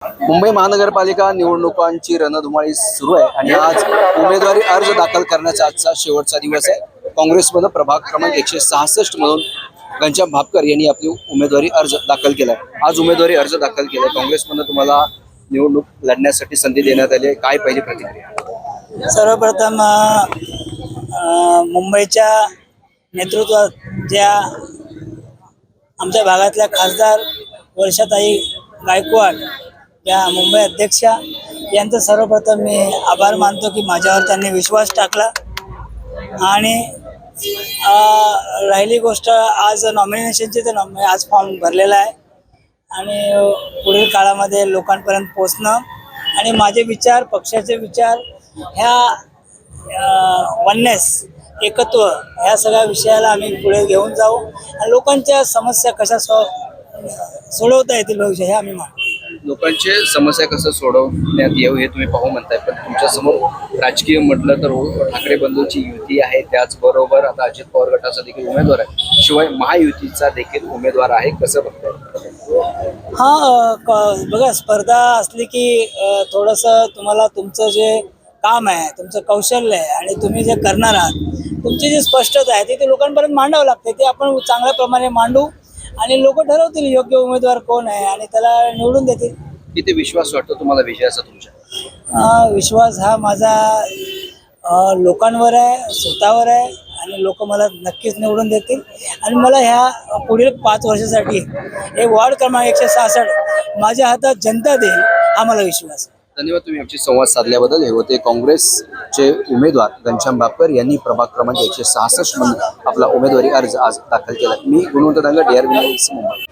मुंबई महानगरपालिका निवडणुकांची रणधुमाळी सुरू आहे आणि आज उमेदवारी अर्ज दाखल करण्याचा आजचा शेवटचा दिवस आहे। काँग्रेसमधून प्रभाग क्रमांक 166 मधून घनश्याम भापकर यांनी आपली उमेदवारी अर्ज दाखल केलाय। आज उमेदवारी अर्ज दाखल केलाय। काँग्रेसमधून तुम्हाला निवडणूक लढण्यासाठी संधी देण्यात आली आहे, काय पहिली प्रतिक्रिया? सर्वप्रथम मुंबईच्या नेतृत्वात ज्या आमच्या भागातल्या खासदार वर्षाताई गायकवाड या मुंबई अध्यक्षा यांचं सर्वप्रथम मी आभार मानतो की माझ्यावर त्यांनी विश्वास टाकला। आणि राहिली गोष्ट आज नॉमिनेशनची, तर आज फॉर्म भरलेला आहे आणि पुढील काळामध्ये लोकांपर्यंत पोचणं आणि माझे विचार, पक्षाचे विचार, ह्या वननेस, एकत्व, ह्या सगळ्या विषयाला आम्ही पुढे घेऊन जाऊ आणि लोकांच्या समस्या कशा सोडवता येतील हे आम्ही मानतो। लोकांचे समस्या कसं सोडवण्यात येऊ हे तुम्ही पाहू म्हणताय, पण तुमच्या समोर राजकीय म्हटलं तर ठाकरे बंधूंची युती आहे, त्याचबरोबर आता अजित पवार गटाचा देखील उमेदवार आहे, शिवाय महायुतीचा देखील उमेदवार आहे, कसं बघताय? बघा, स्पर्धा असली की थोडंसं तुम्हाला तुमचं जे काम आहे, तुमचं कौशल्य आहे आणि तुम्ही जे करणार आहात, तुमची जी स्पष्टता आहे ते लोकांपर्यंत मांडावं लागते। ते आपण चांगल्या प्रमाणे मांडू आणि लोक ठरवतील योग्य उमेदवार कोण आहे आणि त्याला निवडून देतील। किती विश्वास वाटतो तुम्हाला विजयाचा तुमच्या? विश्वास हा माझा लोकांवर आहे, स्वतःवर आहे आणि लोक मला नक्कीच निवडून देतील आणि मला ह्या पुढील 5 वर्षासाठी हे वॉर्ड क्रमांक 166 माझ्या हातात जनता देईल हा मला विश्वास आहे। धन्यवाद, तुम्ही आमची संवाद साधल्याबद्दल। हे होते काँग्रेसचे उमेदवार घनश्याम भापकर यांनी प्रभाग क्रमांक 166 मध्ये आपला उमेदवारी अर्ज आज दाखल केला। मी गुणवंत दांगा, DRB न्यूज, मुंबई।